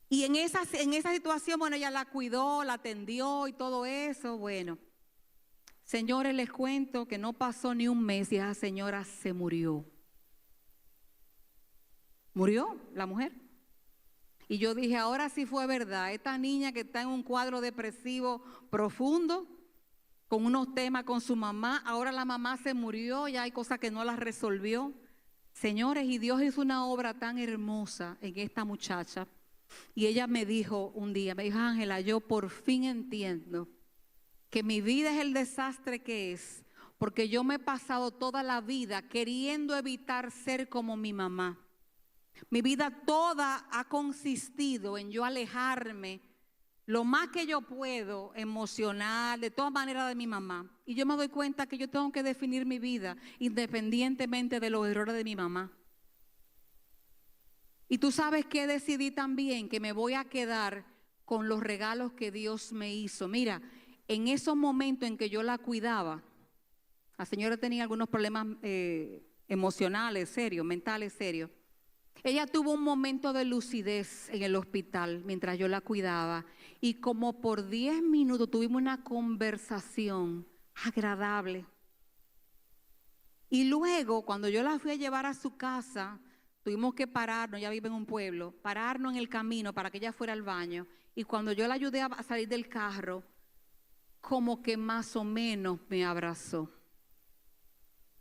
Speaker 1: Y en esa situación, bueno, ella la cuidó, la atendió y todo eso. Bueno, señores, les cuento que no pasó ni un mes y esa señora se murió. Murió la mujer. Y yo dije, ahora sí fue verdad. Esta niña que está en un cuadro depresivo profundo, con unos temas con su mamá, ahora la mamá se murió, ya hay cosas que no las resolvió. Señores, y Dios hizo una obra tan hermosa en esta muchacha. Y ella me dijo un día, me dijo, Ángela, yo por fin entiendo que mi vida es el desastre que es, porque yo me he pasado toda la vida queriendo evitar ser como mi mamá. Mi vida toda ha consistido en yo alejarme lo más que yo puedo, emocional, de todas maneras de mi mamá. Y yo me doy cuenta que yo tengo que definir mi vida independientemente de los errores de mi mamá. Y tú sabes que decidí también que me voy a quedar con los regalos que Dios me hizo. Mira, en esos momentos en que yo la cuidaba, la señora tenía algunos problemas emocionales serios, mentales serios. Ella tuvo un momento de lucidez en el hospital mientras yo la cuidaba y como por 10 minutos tuvimos una conversación agradable. Y luego, cuando yo la fui a llevar a su casa, tuvimos que pararnos, ella vive en un pueblo, pararnos en el camino para que ella fuera al baño. Y cuando yo la ayudé a salir del carro, como que más o menos me abrazó.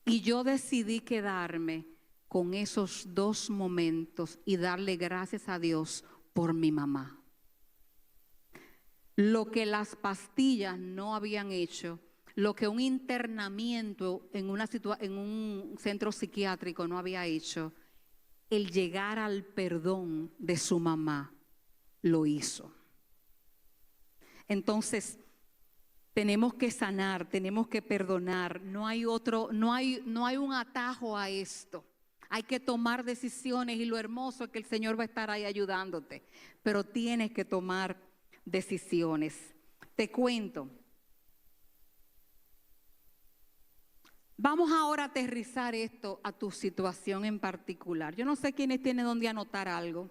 Speaker 1: Y yo decidí quedarme con esos 2 momentos y darle gracias a Dios por mi mamá. Lo que las pastillas no habían hecho, lo que un internamiento en un centro psiquiátrico no había hecho, el llegar al perdón de su mamá lo hizo. Entonces, tenemos que sanar, tenemos que perdonar. No hay un atajo a esto. Hay que tomar decisiones y lo hermoso es que el Señor va a estar ahí ayudándote. Pero tienes que tomar decisiones. Te cuento. Vamos ahora a aterrizar esto a tu situación en particular. Yo no sé quiénes tienen donde anotar algo.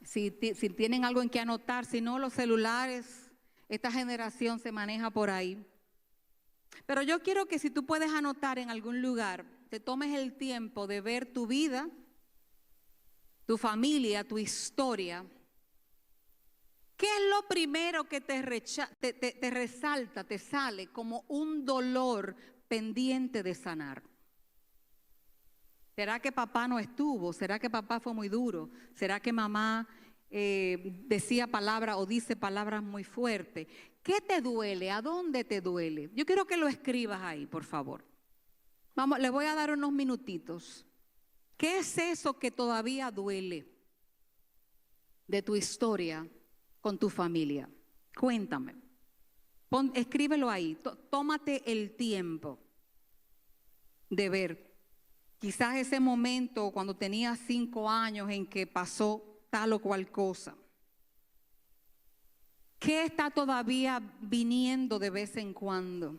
Speaker 1: Si tienen algo en que anotar, si no, los celulares, esta generación se maneja por ahí. Pero yo quiero que si tú puedes anotar en algún lugar, te tomes el tiempo de ver tu vida, tu familia, tu historia. ¿Qué es lo primero que te resalta, te sale como un dolor pendiente de sanar? ¿Será que papá no estuvo? ¿Será que papá fue muy duro? ¿Será que mamá decía palabras o dice palabras muy fuertes? ¿Qué te duele? ¿A dónde te duele? Yo quiero que lo escribas ahí, por favor. Vamos, le voy a dar unos minutitos. ¿Qué es eso que todavía duele de tu historia con tu familia? Cuéntame. Escríbelo ahí. Tómate el tiempo de ver. Quizás ese momento cuando tenías 5 años en que pasó tal o cual cosa. ¿Qué está todavía viniendo de vez en cuando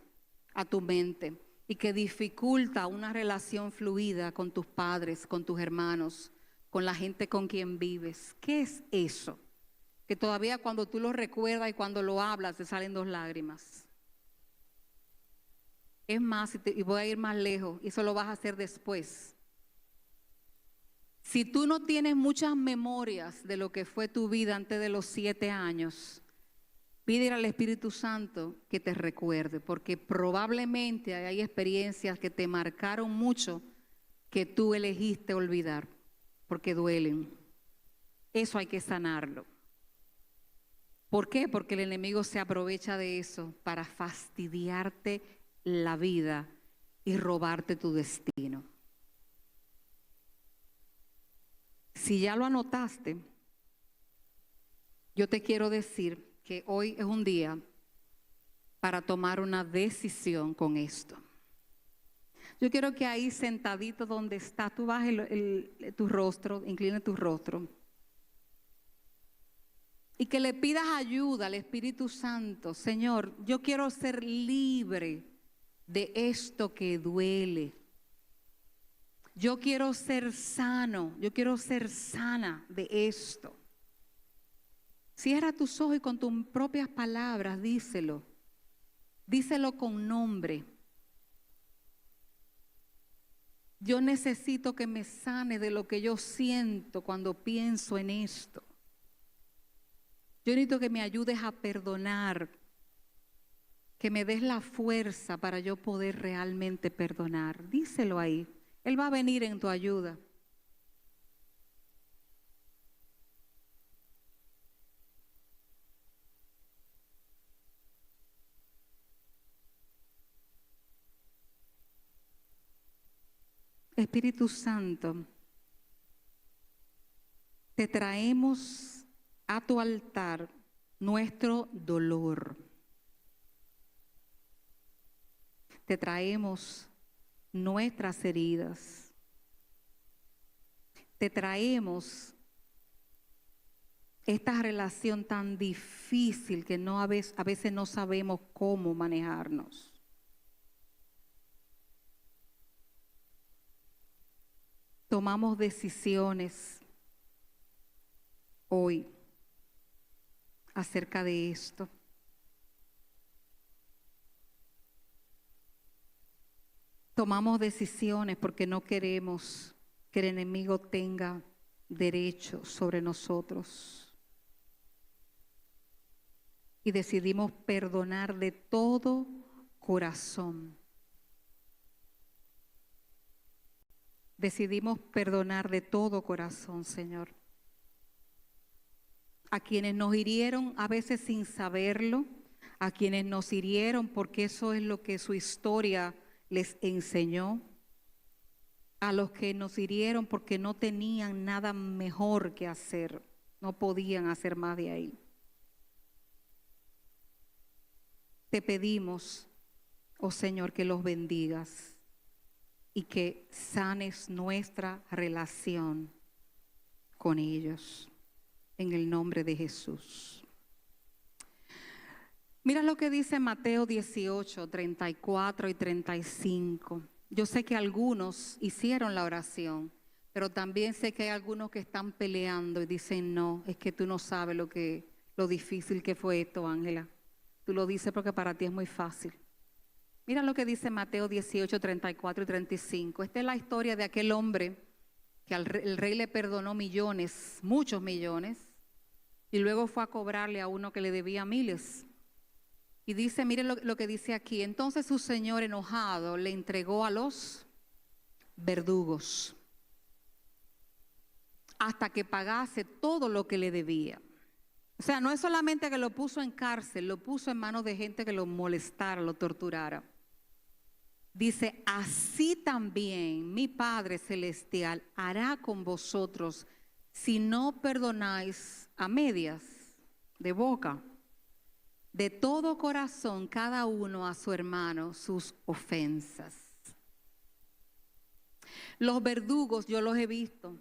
Speaker 1: a tu mente y que dificulta una relación fluida con tus padres, con tus hermanos, con la gente con quien vives? ¿Qué es eso? Que todavía cuando tú lo recuerdas y cuando lo hablas te salen 2 lágrimas. Es más, y voy a ir más lejos, y eso lo vas a hacer después. Si tú no tienes muchas memorias de lo que fue tu vida antes de los 7 años, pide al Espíritu Santo que te recuerde, porque probablemente hay experiencias que te marcaron mucho que tú elegiste olvidar, porque duelen. Eso hay que sanarlo. ¿Por qué? Porque el enemigo se aprovecha de eso para fastidiarte la vida y robarte tu destino. Si ya lo anotaste, yo te quiero decir que hoy es un día para tomar una decisión con esto. Yo quiero que ahí sentadito donde está, tú bajes tu rostro, inclina tu rostro. Y que le pidas ayuda al Espíritu Santo. Señor, yo quiero ser libre de esto que duele. Yo quiero ser sano, yo quiero ser sana de esto. Cierra tus ojos y con tus propias palabras díselo. Díselo con nombre. Yo necesito que me sane de lo que yo siento cuando pienso en esto. Yo necesito que me ayudes a perdonar, que me des la fuerza para yo poder realmente perdonar. Díselo ahí. Él va a venir en tu ayuda. Espíritu Santo, te traemos a tu altar nuestro dolor. Te traemos nuestras heridas. Te traemos esta relación tan difícil que a veces no sabemos cómo manejarnos. Tomamos decisiones hoy acerca de esto. Tomamos decisiones porque no queremos que el enemigo tenga derecho sobre nosotros. Y decidimos perdonar de todo corazón. Decidimos perdonar de todo corazón, Señor. A quienes nos hirieron, a veces sin saberlo, a quienes nos hirieron porque eso es lo que su historia les enseñó, a los que nos hirieron porque no tenían nada mejor que hacer, no podían hacer más de ahí. Te pedimos, oh Señor, que los bendigas y que sanes nuestra relación con ellos, en el nombre de Jesús. Mira lo que dice Mateo 18, 34 y 35. Yo sé que algunos hicieron la oración, pero también sé que hay algunos que están peleando y dicen, no, es que tú no sabes lo difícil que fue esto, Ángela. Tú lo dices porque para ti es muy fácil. Mira lo que dice Mateo 18, 34 y 35. Esta es la historia de aquel hombre que el rey le perdonó millones, muchos millones, y luego fue a cobrarle a uno que le debía miles. Y dice, miren lo que dice aquí. Entonces su señor enojado le entregó a los verdugos hasta que pagase todo lo que le debía. O sea, no es solamente que lo puso en cárcel, lo puso en manos de gente que lo molestara, lo torturara. Dice, así también mi Padre Celestial hará con vosotros si no perdonáis a medias, de boca, de todo corazón, cada uno a su hermano, sus ofensas. Los verdugos, yo los he visto,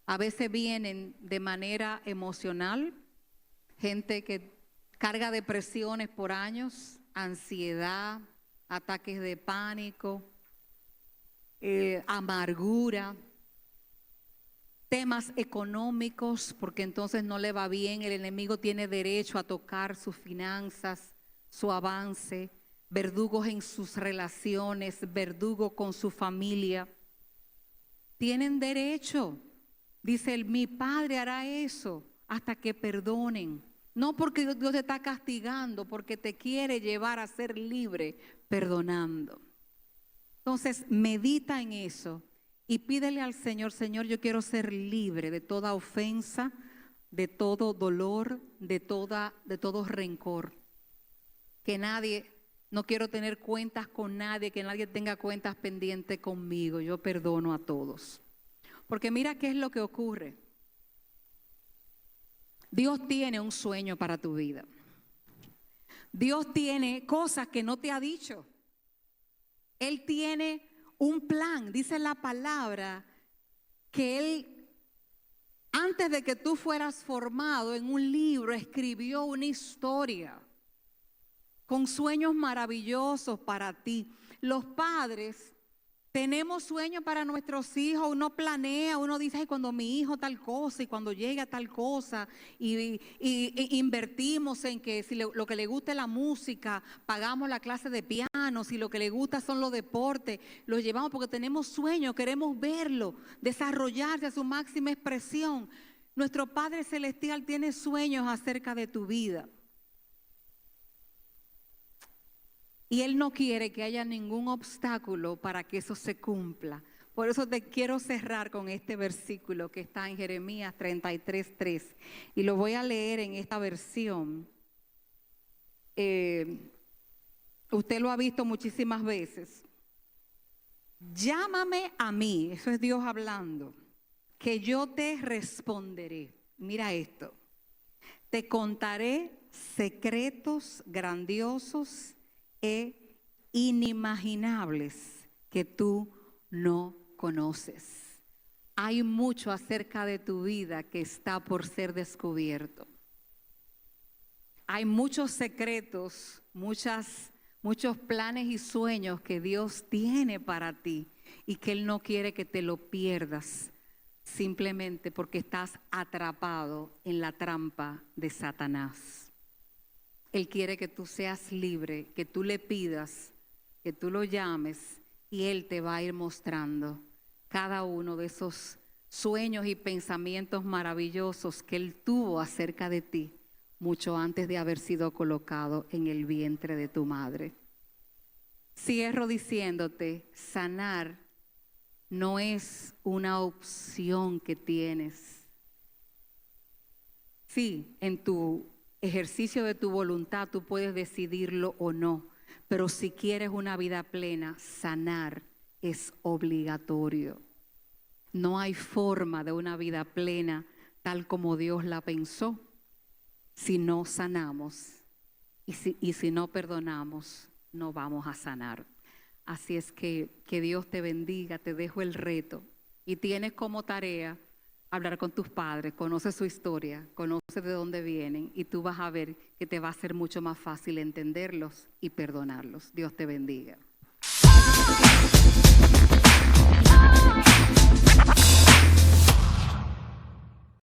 Speaker 1: a veces vienen de manera emocional, gente que carga depresiones por años, ansiedad, ataques de pánico, amargura, temas económicos, porque entonces no le va bien, el enemigo tiene derecho a tocar sus finanzas, su avance, verdugos en sus relaciones, verdugo con su familia. Tienen derecho, dice él, mi Padre hará eso hasta que perdonen. No porque Dios te está castigando, porque te quiere llevar a ser libre perdonando. Entonces medita en eso y pídele al Señor, Señor, yo quiero ser libre de toda ofensa, de todo dolor, de todo rencor. Que nadie, no quiero tener cuentas con nadie, que nadie tenga cuentas pendientes conmigo. Yo perdono a todos. Porque mira qué es lo que ocurre. Dios tiene un sueño para tu vida. Dios tiene cosas que no te ha dicho. Él tiene un plan. Dice la palabra que Él, antes de que tú fueras formado, en un libro escribió una historia con sueños maravillosos para ti. Los padres tenemos sueños para nuestros hijos, uno planea, uno dice, ay, cuando mi hijo tal cosa y cuando llegue a tal cosa, y invertimos en que si lo que le gusta es la música, pagamos la clase de piano, si lo que le gusta son los deportes, los llevamos porque tenemos sueños, queremos verlo, desarrollarse a su máxima expresión. Nuestro Padre Celestial tiene sueños acerca de tu vida. Y Él no quiere que haya ningún obstáculo para que eso se cumpla. Por eso te quiero cerrar con este versículo que está en Jeremías 33:3. Y lo voy a leer en esta versión. Usted lo ha visto muchísimas veces. Llámame a mí, eso es Dios hablando, que yo te responderé. Mira esto. Te contaré secretos grandiosos e inimaginables que tú no conoces. Hay mucho acerca de tu vida que está por ser descubierto. Hay muchos secretos, muchos planes y sueños que Dios tiene para ti y que Él no quiere que te lo pierdas simplemente porque estás atrapado en la trampa de Satanás. Él quiere que tú seas libre, que tú le pidas, que tú lo llames y Él te va a ir mostrando cada uno de esos sueños y pensamientos maravillosos que Él tuvo acerca de ti mucho antes de haber sido colocado en el vientre de tu madre. Cierro diciéndote, sanar no es una opción que tienes. Sí, en tu ejercicio de tu voluntad tú puedes decidirlo o no, pero si quieres una vida plena, sanar es obligatorio. No hay forma de una vida plena tal como Dios la pensó si no sanamos y si no perdonamos, no vamos a sanar. Así es que Dios te bendiga, te dejo el reto y tienes como tarea hablar con tus padres, conoce su historia, conoce de dónde vienen y tú vas a ver que te va a ser mucho más fácil entenderlos y perdonarlos. Dios te bendiga.